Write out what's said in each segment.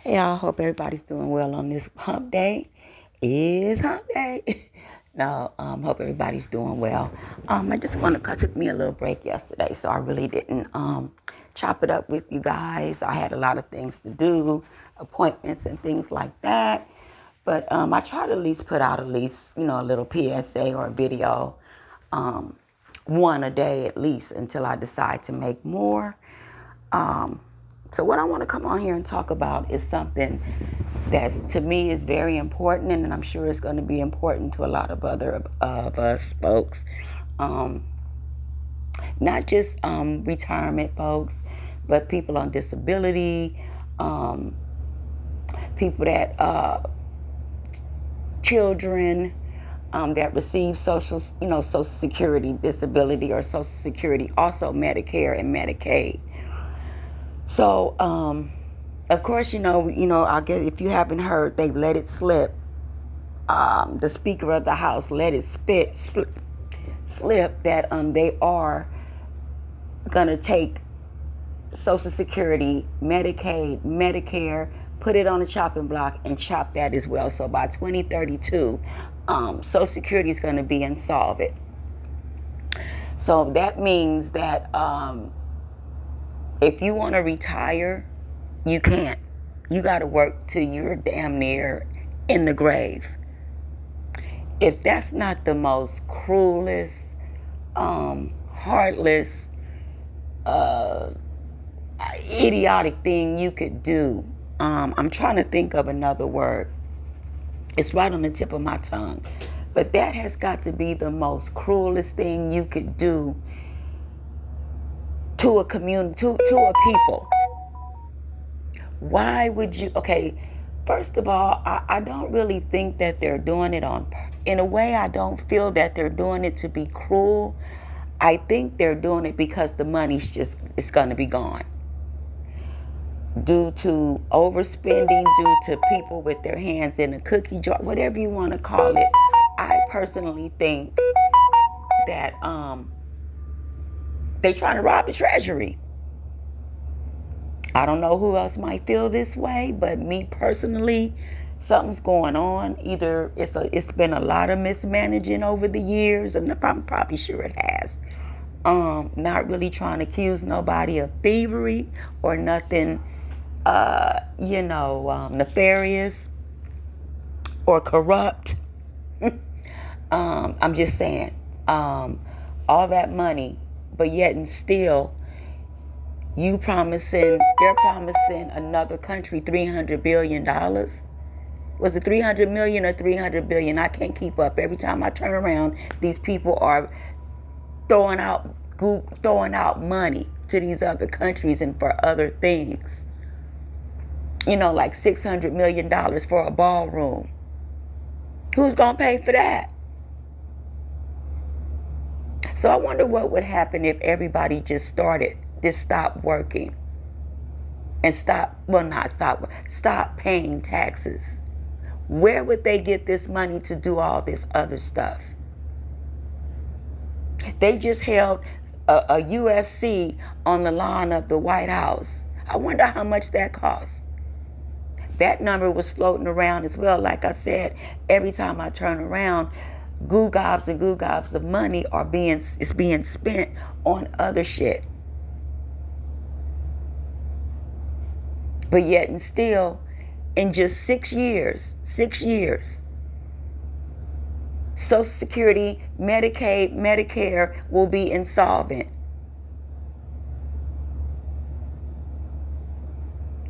Hey, I hope everybody's doing well on this hump day. It's hump day. No, hope everybody's doing well. I just want to, took me a little break yesterday, so I really didn't chop it up with you guys. I had a lot of things to do, appointments and things like that. But I try to at least put out a little PSA or a video, one a day at least until I decide to make more. So what I want to come on here and talk about is something that to me is very important, and I'm sure it's going to be important to a lot of other of us folks. Not just retirement folks, but people on disability, people that children that receive Social Security disability or Social Security, also Medicare and Medicaid. So, of course, I guess if you haven't heard, they've let it slip. The Speaker of the House let it slip that they are gonna take Social Security, Medicaid, Medicare, put it on a chopping block and chop that as well. So by 2032, Social Security is gonna be insolvent. So that means that if you want to retire, you can't. You got to work till you're damn near in the grave. If that's not the most cruelest, heartless, idiotic thing you could do, I'm trying to think of another word. It's right on the tip of my tongue. But that has got to be the most cruelest thing you could do to a community, to a people. Why would you? Okay, first of all, I don't really think that they're doing it in a way, I don't feel that they're doing it to be cruel. I think they're doing it because the money's it's going to be gone. Due to overspending, due to people with their hands in a cookie jar, whatever you want to call it. I personally think that they trying to rob the treasury. I don't know who else might feel this way, but me personally, something's going on. Either it's been a lot of mismanaging over the years, and I'm probably sure it has. Not really trying to accuse nobody of thievery or nothing, nefarious or corrupt. I'm just saying, all that money, but yet and still, they're promising another country $300 billion. Was it 300 million or 300 billion? I can't keep up. Every time I turn around, these people are throwing out money to these other countries and for other things. Like $600 million for a ballroom. Who's going to pay for that? So I wonder what would happen if everybody just stopped working and stop paying taxes. Where would they get this money to do all this other stuff? They just held a UFC on the lawn of the White House. I wonder how much that cost. That number was floating around as well. Like I said, every time I turn around, goo gobs and goo gobs of money is being spent on other shit. But yet and still, in just 6 years, Social Security, Medicaid, Medicare will be insolvent.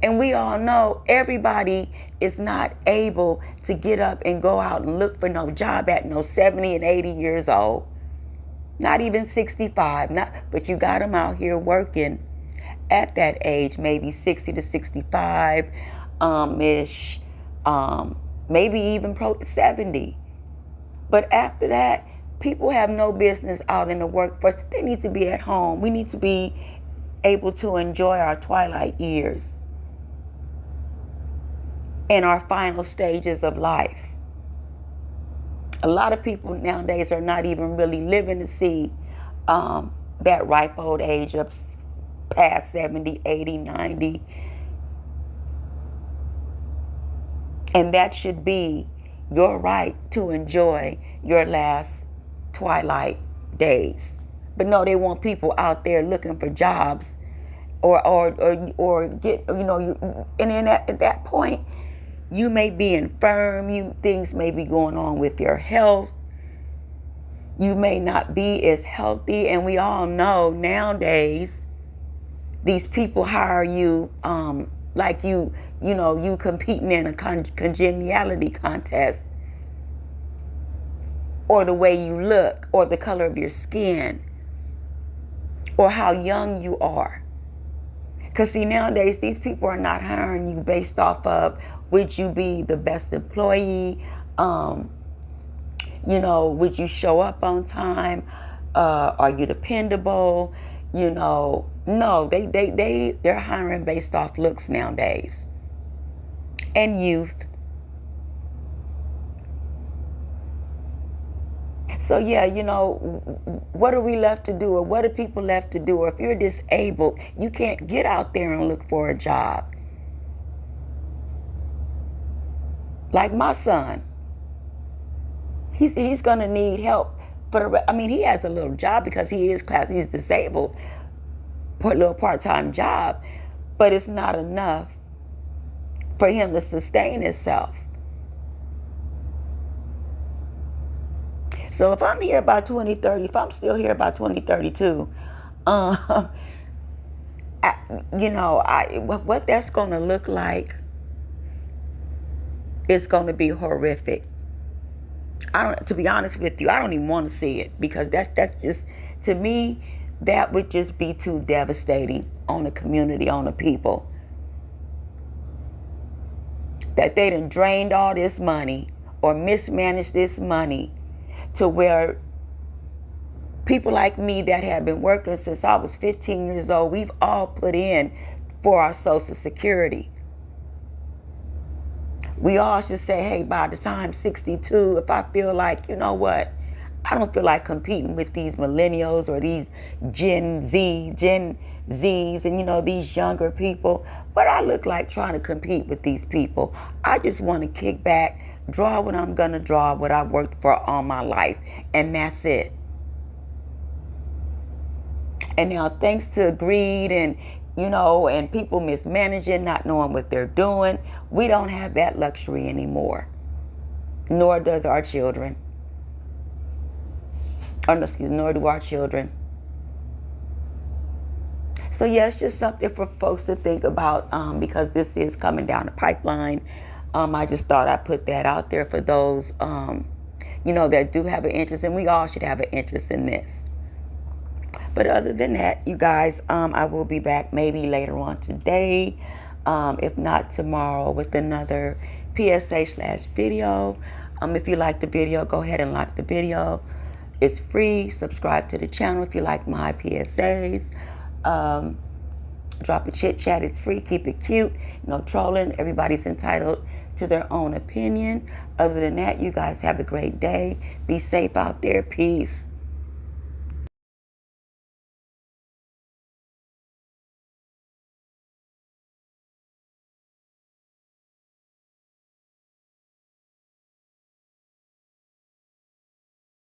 And we all know everybody is not able to get up and go out and look for no job at no 70 and 80 years old. Not even 65. But you got them out here working at that age, maybe 60 to 65 ish, maybe even 70. But after that, people have no business out in the workforce. They need to be at home. We need to be able to enjoy our twilight years and our final stages of life. A lot of people nowadays are not even really living to see that ripe old age of past 70, 80, 90. And that should be your right to enjoy your last twilight days. But no, they want people out there looking for jobs or get, and then at that point, you may be infirm, things may be going on with your health. You may not be as healthy, and we all know nowadays these people hire you like you competing in a congeniality contest, or the way you look, or the color of your skin, or how young you are. Because see, nowadays these people are not hiring you based off of would you be the best employee, would you show up on time, are you dependable, no, they're hiring based off looks nowadays, and youth. So yeah, what are we left to do, or what are people left to do? Or if you're disabled, you can't get out there and look for a job. Like my son, he's gonna need help he has a little job because he's disabled, a little part-time job, but it's not enough for him to sustain himself. So if I'm here by 2030, if I'm still here by 2032, what that's going to look like is going to be horrific. To be honest with you, I don't even want to see it, because that's just, to me, that would just be too devastating on the community, on the people. That they done drained all this money or mismanaged this money to where people like me that have been working since I was 15 years old, we've all put in for our Social Security. We all should say, hey, by the time 62, if I feel like, I don't feel like competing with these millennials or these Gen Zs, and these younger people. But I look like trying to compete with these people. I just want to kick back, draw what I'm going to draw, what I've worked for all my life, and that's it. And now, thanks to greed and people mismanaging, not knowing what they're doing, we don't have that luxury anymore. Nor does our children. Nor do our children. So yeah, it's just something for folks to think about, because this is coming down the pipeline. I just thought I'd put that out there for those, that do have an interest, and we all should have an interest in this. But other than that, you guys, I will be back maybe later on today, if not tomorrow, with another PSA/video. If you like the video, go ahead and like the video. It's free. Subscribe to the channel if you like my PSAs. Drop a chit chat. It's free. Keep it cute. No trolling. Everybody's entitled to their own opinion. Other than that, you guys have a great day. Be safe out there. Peace.